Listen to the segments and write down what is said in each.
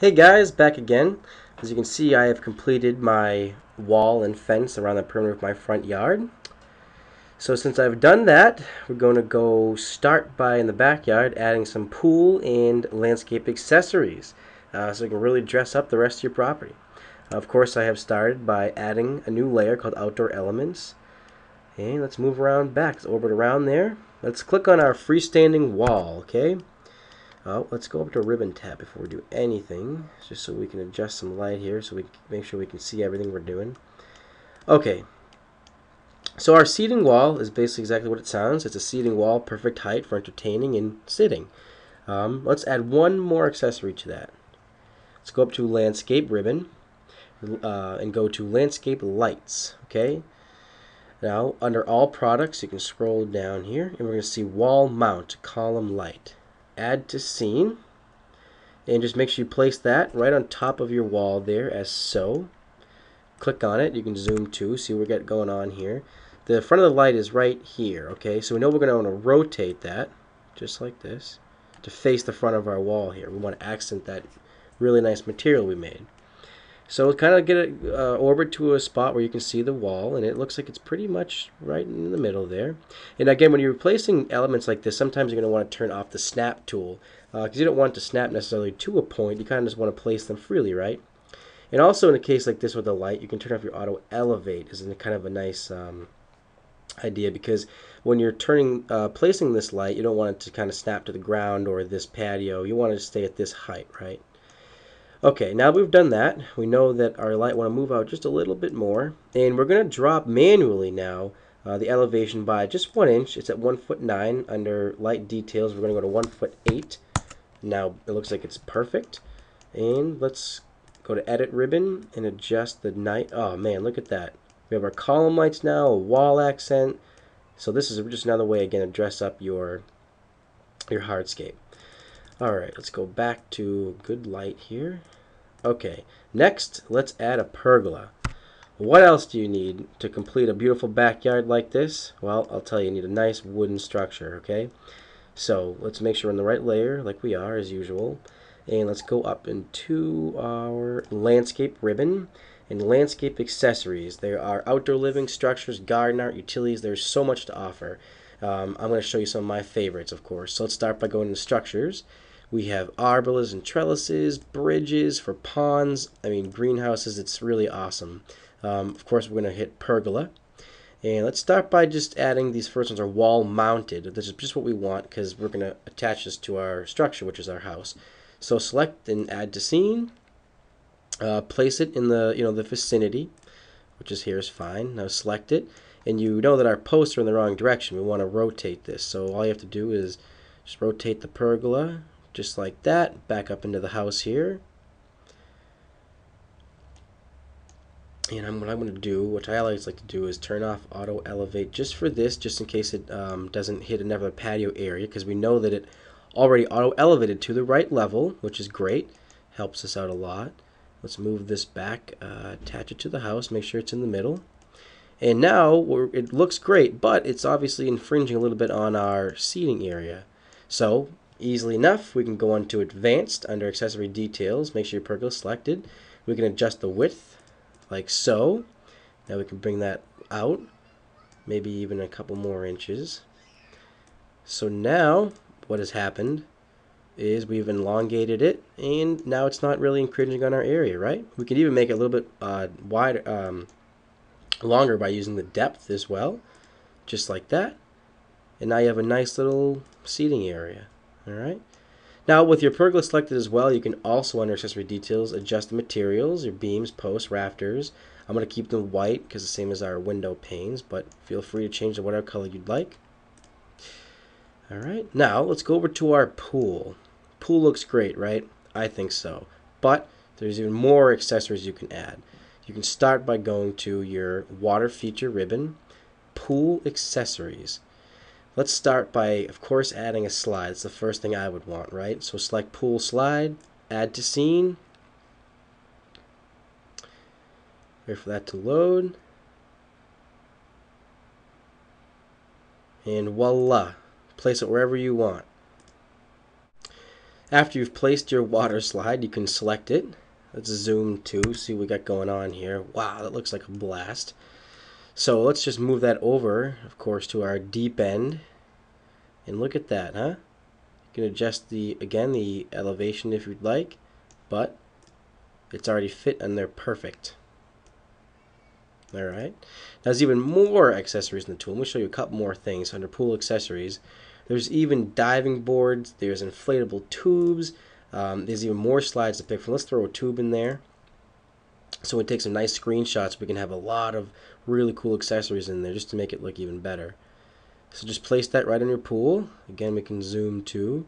Hey guys, back again. As you can see, I have completed my wall and fence around the perimeter of my front yard. So since I've done that, we're going to go start by in the backyard adding some pool and landscape accessories so you can really dress up the rest of your property. Of course, I have started by adding a new layer called Outdoor Elements. And let's move around back. Let's orbit around there. Let's click on our freestanding wall, okay? Oh, let's go up to ribbon tab before we do anything, just so we can adjust some light here so we can make sure we can see everything we're doing. Okay, so our seating wall is basically exactly what it sounds. It's a seating wall, perfect height for entertaining and sitting. Let's add one more accessory to that. Let's go up to landscape ribbon and go to landscape lights, okay? Now, under all products, you can scroll down here and we're going to see wall mount column light. Add to scene. And just make sure you place that right on top of your wall there as so. Click on it. You can zoom to see what we got going on here. The front of the light is right here, okay? So we know we're going to want to rotate that just like this to face the front of our wall here. We want to accent that really nice material we made. So kind of get it orbit to a spot where you can see the wall, and it looks like it's pretty much right in the middle there. And again, when you're replacing elements like this, sometimes you're going to want to turn off the snap tool because you don't want it to snap necessarily to a point. You kind of just want to place them freely, right? And also in a case like this with the light, you can turn off your auto elevate as kind of a nice idea, because when you're placing this light, you don't want it to kind of snap to the ground or this patio. You want it to stay at this height, right? Okay, now we've done that, we know that our light want to move out just a little bit more, and we're going to drop manually now the elevation by just 1 inch. It's at 1'9" under light details. We're going to go to 1'8". Now it looks like it's perfect, and let's go to edit ribbon and adjust the night. Oh man, look at that. We have our column lights now, a wall accent. So this is just another way again to dress up your hardscape. Alright, let's go back to good light here. Okay, next let's add a pergola. What else do you need to complete a beautiful backyard like this? Well, I'll tell you, you need a nice wooden structure, okay? So let's make sure we're in the right layer like we are as usual. And let's go up into our landscape ribbon and landscape accessories. There are outdoor living structures, garden art, utilities. There's so much to offer. I'm going to show you some of my favorites, of course. So let's start by going to structures. We have arbolas and trellises, bridges for ponds, greenhouses. It's really awesome. Of course, we're going to hit pergola. And let's start by just adding these first ones are wall mounted. This is just what we want because we're going to attach this to our structure, which is our house. So select and add to scene. Place it in the vicinity, which is here is fine. Now select it, and you know that our posts are in the wrong direction. We want to rotate this. So all you have to do is just rotate the pergola just like that, back up into the house here. And what I'm going to do, which I always like to do, is turn off auto elevate just for this, just in case it doesn't hit another patio area, because we know that it already auto elevated to the right level, which is great. Helps us out a lot. Let's move this back, attach it to the house, make sure it's in the middle. And now it looks great, but it's obviously infringing a little bit on our seating area. So easily enough, we can go on to advanced under accessory details, make sure your pergola is selected. We can adjust the width like so. Now we can bring that out, maybe even a couple more inches. So now what has happened is we've elongated it, and now it's not really infringing on our area, right? We can even make it a little bit longer by using the depth as well, just like that. And now you have a nice little seating area. All right. Now with your pergola selected as well, you can also under accessory details adjust the materials, your beams, posts, rafters. I'm going to keep them white because the same as our window panes, but feel free to change to whatever color you'd like. All right. Now let's go over to our pool. Pool looks great, right? I think so. But there's even more accessories you can add. You can start by going to your water feature ribbon, pool accessories. Let's start by, of course, adding a slide. It's the first thing I would want, right? So select pool slide, add to scene. Wait for that to load. And voila, place it wherever you want. After you've placed your water slide, you can select it. Let's zoom to see what we got going on here. Wow, that looks like a blast. So let's just move that over, of course, to our deep end. And look at that, huh? You can adjust the elevation if you'd like, but it's already fit and they're perfect. Alright. Now there's even more accessories in the tool. Let me show you a couple more things under pool accessories. There's even diving boards, there's inflatable tubes, there's even more slides to pick from. Let's throw a tube in there. So we take some nice screenshots. We can have a lot of really cool accessories in there just to make it look even better. So just place that right in your pool. Again, we can zoom to.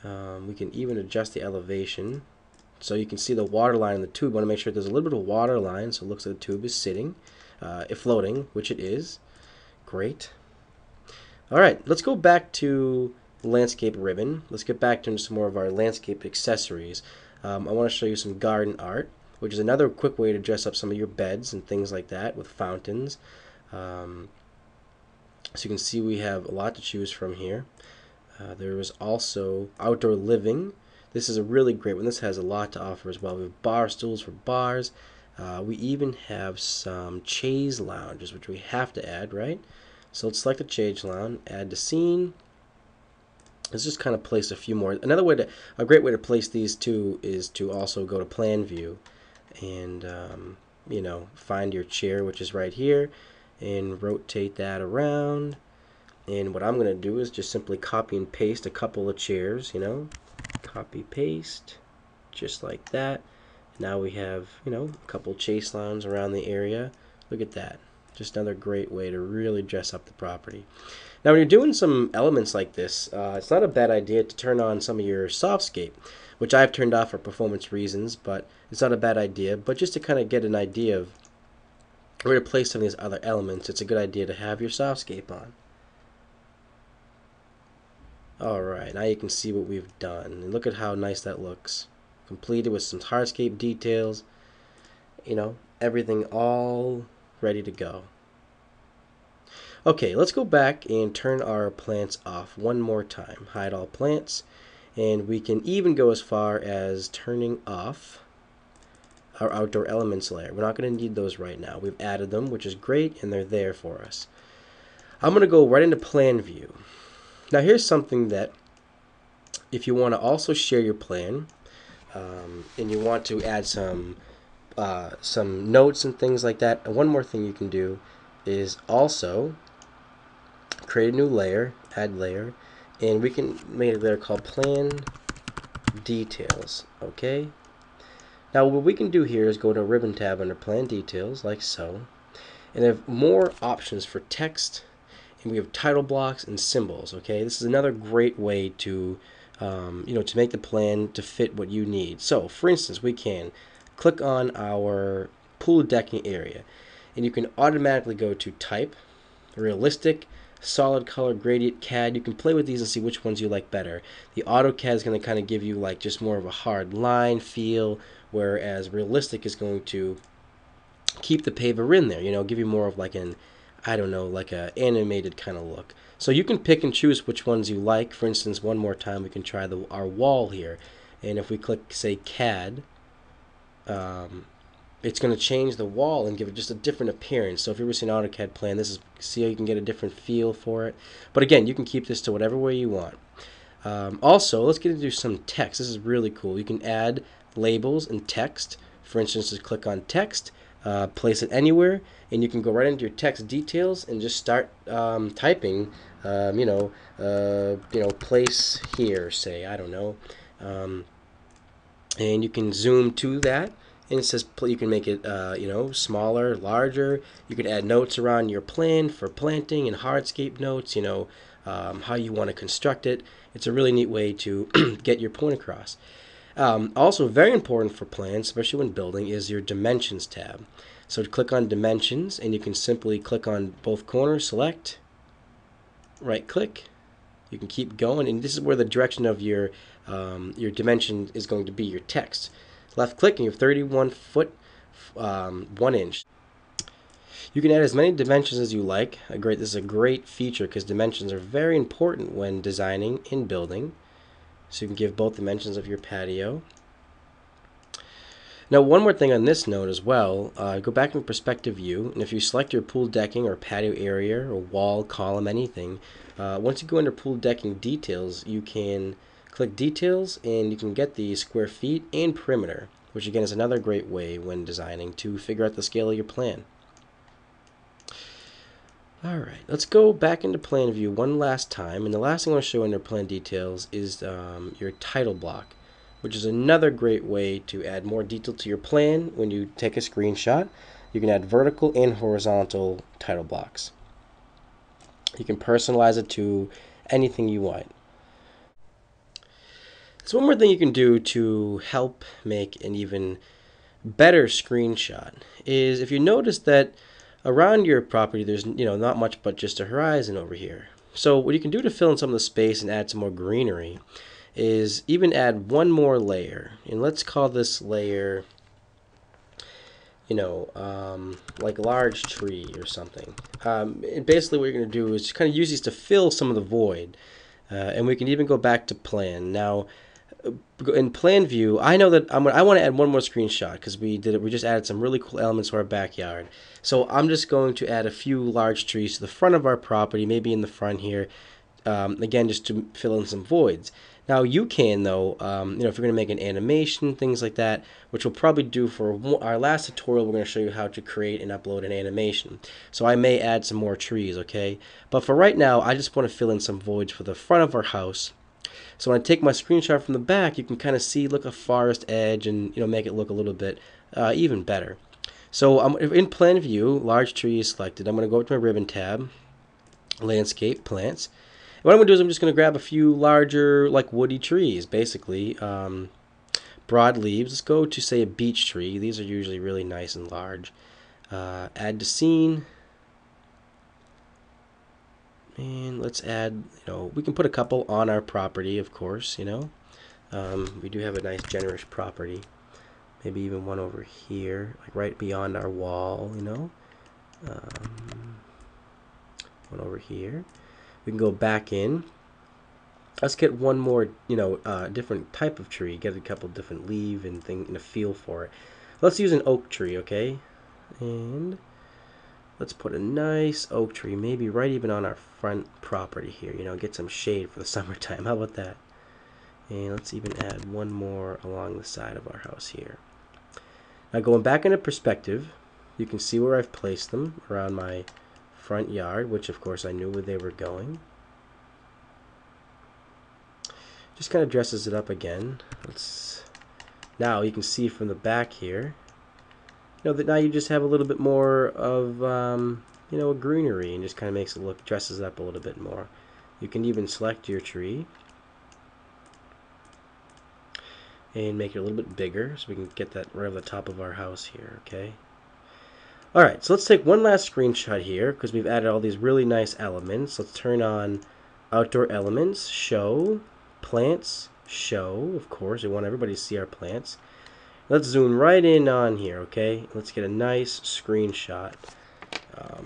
We can even adjust the elevation. So you can see the water line in the tube. We want to make sure there's a little bit of water line so it looks like the tube is sitting, floating, which it is. Great. Alright, let's go back to landscape ribbon. Let's get back to some more of our landscape accessories. I want to show you some garden art, which is another quick way to dress up some of your beds and things like that with fountains. So you can see we have a lot to choose from here. There is also outdoor living. This is a really great one. This has a lot to offer as well. We have bar stools for bars. We even have some chaise lounges, which we have to add, right? So let's select the chaise lounge, add to scene. Let's just kind of place a few more. A great way to place these two is to also go to plan view and find your chair, which is right here, and rotate that around. And what I'm going to do is just simply copy and paste a couple of chairs, copy paste just like that. Now we have a couple chaise lounges around the area. Look at that, just another great way to really dress up the property. Now when you're doing some elements like this, it's not a bad idea to turn on some of your softscape, which I've turned off for performance reasons, but it's not a bad idea. But just to kind of get an idea of where to place some of these other elements, it's a good idea to have your softscape on. Alright, now you can see what we've done. And look at how nice that looks. Completed with some hardscape details. Everything all ready to go. Okay, let's go back and turn our plants off one more time. Hide all plants. And we can even go as far as turning off our outdoor elements layer. We're not going to need those right now. We've added them, which is great, and they're there for us. I'm going to go right into plan view. Now here's something that if you want to also share your plan and you want to add some notes and things like that, and one more thing you can do is also create a new layer, add layer, and we can make a layer called plan details. Okay. Now what we can do here is go to a ribbon tab under plan details like so, and have more options for text. And we have title blocks and symbols. Okay, this is another great way to to make the plan to fit what you need. So for instance, we can click on our pool decking area and you can automatically go to type, realistic, solid color, gradient, CAD. You can play with these and see which ones you like better. The AutoCAD is going to kind of give you like just more of a hard line feel, whereas realistic is going to keep the paver in there, give you more of like an like a animated kind of look. So you can pick and choose which ones you like. For instance, one more time we can try our wall here, and if we click say CAD, it's going to change the wall and give it just a different appearance. So if you've ever seen an AutoCAD plan, see how you can get a different feel for it. But again, you can keep this to whatever way you want. Also, let's get into some text. This is really cool. You can add labels and text. For instance, just click on text, place it anywhere, and you can go right into your text details and just start typing. Place here, say, I don't know, and you can zoom to that, and it says you can make it smaller, larger. You can add notes around your plan for planting and hardscape notes. How you want to construct it. It's a really neat way to get your point across. Also very important for plans, especially when building, is your dimensions tab. So click on dimensions and you can simply click on both corners, select, right click. You can keep going, and this is where the direction of your dimension is going to be your text. Left click and you have 31 foot 1 inch. You can add as many dimensions as you like. This is a great feature because dimensions are very important when designing and building. so you can give both dimensions of your patio. Now, one more thing on this note as well, go back in perspective view, and if you select your pool decking or patio area or wall, column, anything, once you go under pool decking details, you can click details and you can get the square feet and perimeter, which again is another great way when designing to figure out the scale of your plan. Alright, let's go back into plan view one last time, and the last thing I want to show under plan details is your title block, which is another great way to add more detail to your plan. When you take a screenshot, you can add vertical and horizontal title blocks. You can personalize it to anything you want. So one more thing you can do to help make an even better screenshot is if you notice that around your property there's not much but just a horizon over here. So what you can do to fill in some of the space and add some more greenery is even add one more layer, and let's call this layer like large tree or something. And basically what you're going to do is kind of use these to fill some of the void, and we can even go back to plan. Now in plan view, I know that I want to add one more screenshot because we just added some really cool elements to our backyard. So I'm just going to add a few large trees to the front of our property, maybe in the front here, again just to fill in some voids. Now you can though, if you're going to make an animation, things like that, which we'll probably do for our last tutorial, we're going to show you how to create and upload an animation. So I may add some more trees, okay? But for right now, I just want to fill in some voids for the front of our house. So when I take my screenshot from the back, you can kind of see, look, a forest edge, and make it look a little bit even better. So I'm in plan view, large tree is selected. I'm going to go up to my ribbon tab, landscape, plants. And what I'm going to do is I'm just going to grab a few larger, like woody trees, basically. Broad leaves. Let's go to, say, a beech tree. These are usually really nice and large. Add to scene. And let's add, we can put a couple on our property, of course, we do have a nice generous property. Maybe even one over here, like right beyond our wall, one over here. We can go back in. Let's get one more, different type of tree, get a couple different leaf and a feel for it. Let's use an oak tree, okay? And let's put a nice oak tree, maybe right even on our front property here, get some shade for the summertime. How about that? And let's even add one more along the side of our house here. Now going back into perspective, you can see where I've placed them around my front yard, which of course I knew where they were going. Just kind of dresses it up again. Now you can see from the back here, that now you just have a little bit more of a greenery, and just kind of makes it look, dresses it up a little bit more. You can even select your tree and make it a little bit bigger so we can get that right over the top of our house here, okay? Alright, so let's take one last screenshot here because we've added all these really nice elements. Let's turn on outdoor elements, show, plants, show, of course. We want everybody to see our plants. Let's zoom right in on here, okay? Let's get a nice screenshot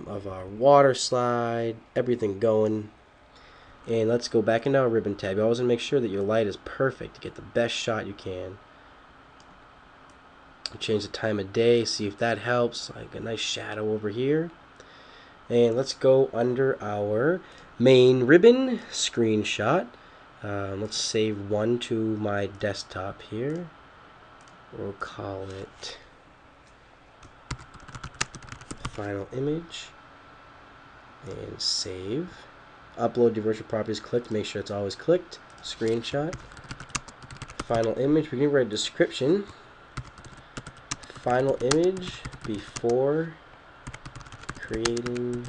of our water slide, everything going. And let's go back into our ribbon tab. You always want to make sure that your light is perfect to get the best shot you can. Change the time of day, see if that helps. Like a nice shadow over here. And let's go under our main ribbon screenshot. Let's save one to my desktop here. We'll call it final image and save. Upload to virtual properties clicked. Make sure it's always clicked. Screenshot. Final image. We can write a description. Final image before creating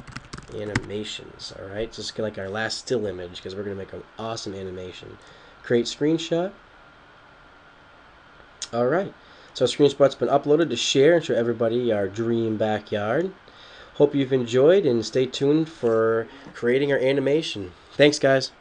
animations. Alright, so it's like our last still image because we're going to make an awesome animation. Create screenshot. Alright, so our screenshot's been uploaded to share and show everybody our dream backyard. Hope you've enjoyed and stay tuned for creating our animation. Thanks, guys.